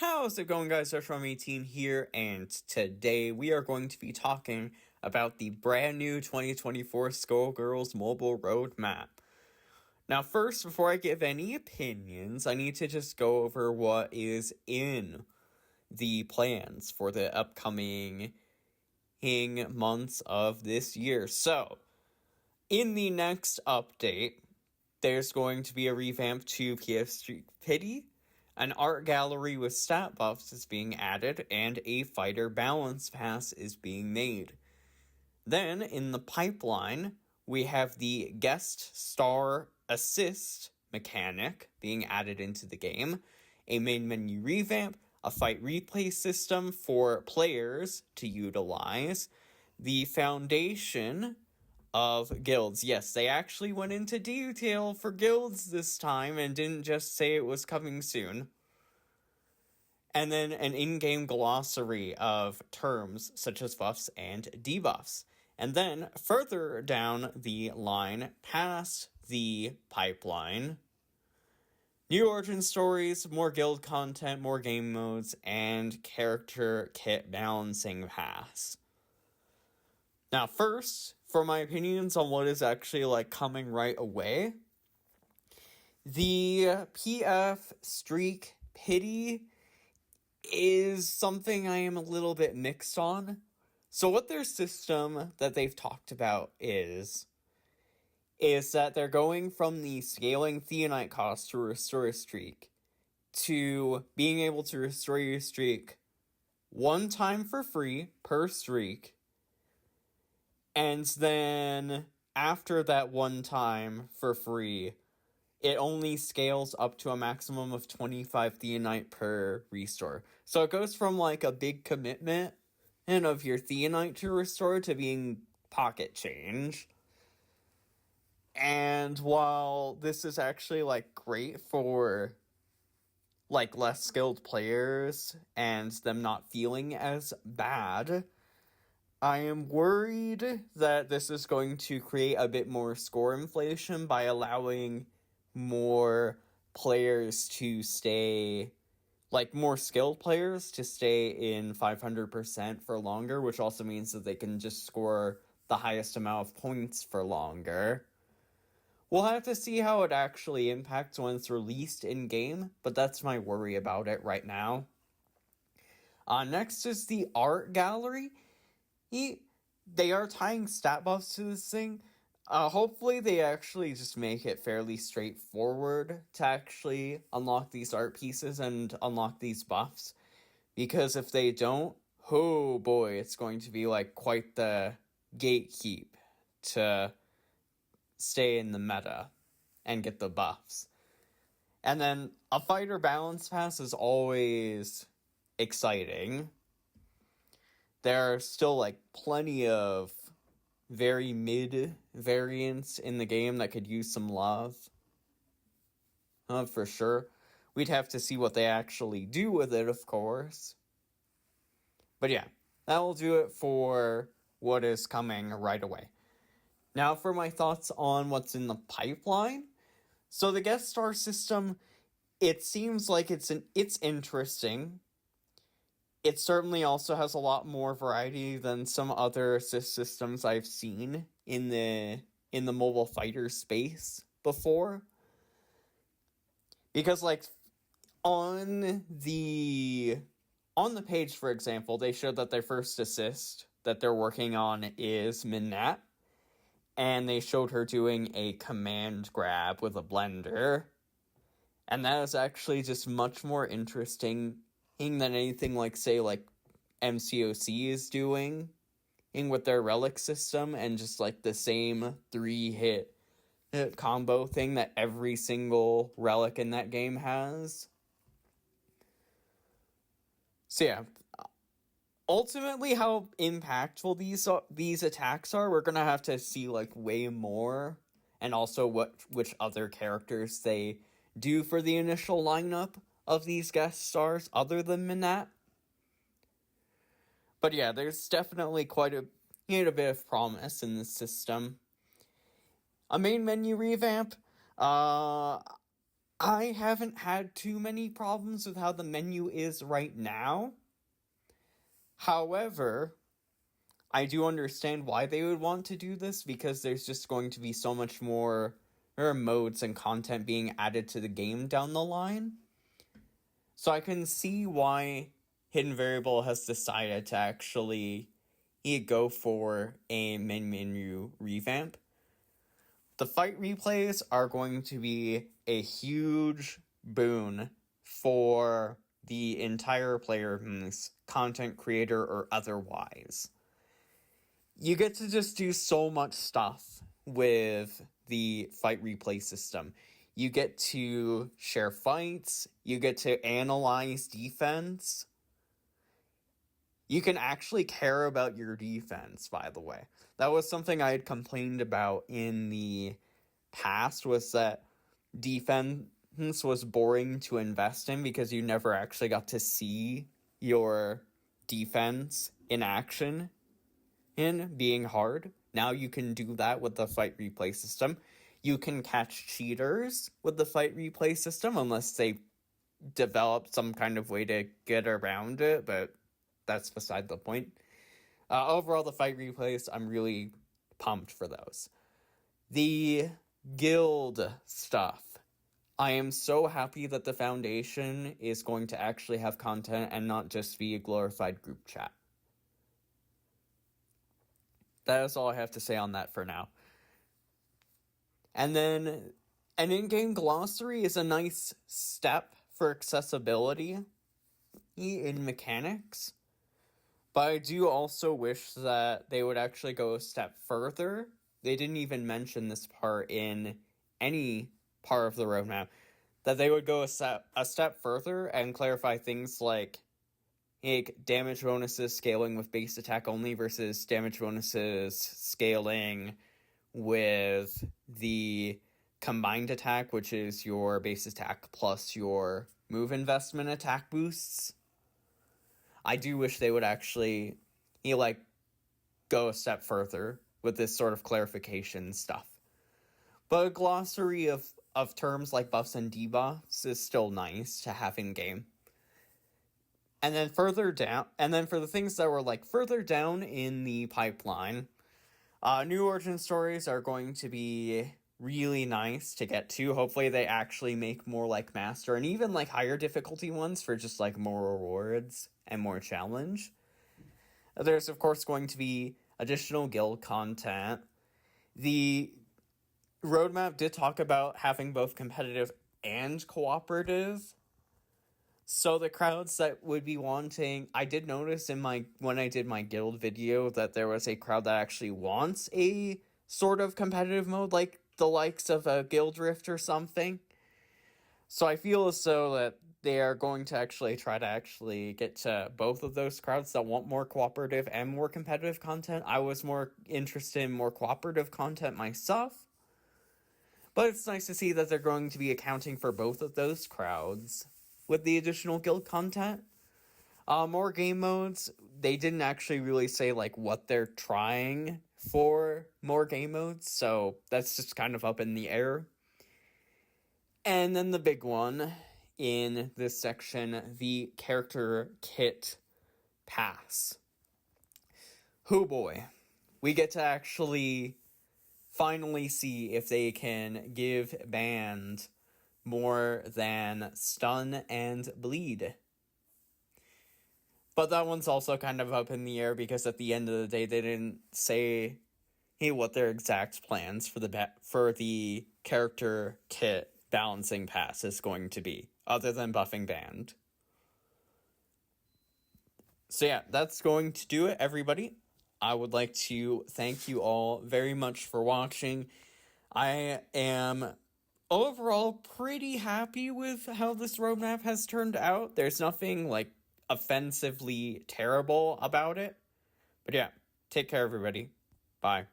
How's it going, guys? SGM here, and today we are going to be talking about the brand new 2024 Skullgirls mobile roadmap. Now, first, before I give any opinions, I need to just go over what is in the plans for the upcoming months of this year. So, in the next update, there's going to be a revamp to PS Street Pity. An art gallery with stat buffs is being added, and a fighter balance pass is being made. Then, in the pipeline, we have the guest star assist mechanic being added into the game, a main menu revamp, a fight replay system for players to utilize, the foundation of guilds. Yes, they actually went into detail for guilds this time and didn't just say it was coming soon. And then an in-game glossary of terms such as buffs and debuffs. And then further down the line, past the pipeline, new origin stories, more guild content, more game modes, and character kit balancing pass. Now, first, for my opinions on what is actually coming right away, the PF Streak Pity is something I am a little bit mixed on. So what their system that they've talked about is that they're going from the scaling Theonite cost to restore a streak to being able to restore your streak one time for free per streak. And then, after that one time for free, it only scales up to a maximum of 25 Theonite per restore. So it goes from a big commitment and of your Theonite to restore to being pocket change. And while this is actually great for less skilled players and them not feeling as bad, I am worried that this is going to create a bit more score inflation by allowing more players to stay, more skilled players to stay in 500% for longer, which also means that they can just score the highest amount of points for longer. We'll have to see how it actually impacts when it's released in-game, but that's my worry about it right now. Next is the art gallery. They are tying stat buffs to this thing. Hopefully they actually just make it fairly straightforward to actually unlock these art pieces and unlock these buffs. Because if they don't, oh boy, it's going to be quite the gatekeep to stay in the meta and get the buffs. And then a fighter balance pass is always exciting. There are still plenty of very mid variants in the game that could use some love. For sure. We'd have to see what they actually do with it, of course. But yeah, that will do it for what is coming right away. Now for my thoughts on what's in the pipeline. So the guest star system, it seems like it's interesting. It certainly also has a lot more variety than some other assist systems I've seen in the mobile fighter space before. Because on the page, for example, they showed that their first assist that they're working on is Minette, and they showed her doing a command grab with a blender. And that is actually just much more interesting than anything MCOC is doing with their relic system and just the same 3-hit combo thing that every single relic in that game has. So yeah, ultimately how impactful these attacks are, we're gonna have to see way more, and also which other characters they do for the initial lineup of these guest stars other than Minette. But yeah, there's definitely quite a bit of promise in this system. A main menu revamp. I haven't had too many problems with how the menu is right now. However, I do understand why they would want to do this, because there's just going to be so much more modes and content being added to the game down the line. So I can see why Hidden Variable has decided to actually go for a main menu revamp. The fight replays are going to be a huge boon for the entire player, content creator or otherwise. You get to just do so much stuff with the fight replay system. You get to share fights, you get to analyze defense. You can actually care about your defense, by the way. That was something I had complained about in the past, was that defense was boring to invest in because you never actually got to see your defense in action in being hard. Now you can do that with the fight replay system. You can catch cheaters with the fight replay system, unless they develop some kind of way to get around it, but that's beside the point. Overall, the fight replays, I'm really pumped for those. The guild stuff. I am so happy that the Foundation is going to actually have content and not just be a glorified group chat. That is all I have to say on that for now. And then an in-game glossary is a nice step for accessibility in mechanics. But I do also wish that they would actually go a step further. They didn't even mention this part in any part of the roadmap. That they would go a step further and clarify things like damage bonuses scaling with base attack only versus damage bonuses scaling with the combined attack, which is your base attack plus your move investment attack boosts. I do wish they would actually, go a step further with this sort of clarification stuff. But a glossary of terms like buffs and debuffs is still nice to have in game. And then for the things that were further down in the pipeline, new origin stories are going to be really nice to get to. Hopefully they actually make more like Master, and even higher difficulty ones for just more rewards and more challenge. There's of course going to be additional guild content. The roadmap did talk about having both competitive and cooperative. So the crowds that would be wanting, I did notice when I did my guild video that there was a crowd that actually wants a sort of competitive mode, like the likes of a Guild Rift or something. So I feel as though that they are going to actually try to get to both of those crowds that want more cooperative and more competitive content. I was more interested in more cooperative content myself. But it's nice to see that they're going to be accounting for both of those crowds with the additional guild content. More game modes. They didn't actually really say what they're trying for more game modes, so that's just kind of up in the air. And then the big one in this section, the character kit pass. Oh boy. We get to actually finally see if they can give Band more than stun and bleed. But that one's also kind of up in the air because at the end of the day, they didn't say what their exact plans for the character kit balancing pass is going to be, other than buffing Band. So yeah, that's going to do it, everybody. I would like to thank you all very much for watching. I am overall pretty happy with how this roadmap has turned out. There's nothing offensively terrible about it. But yeah, take care, everybody. Bye.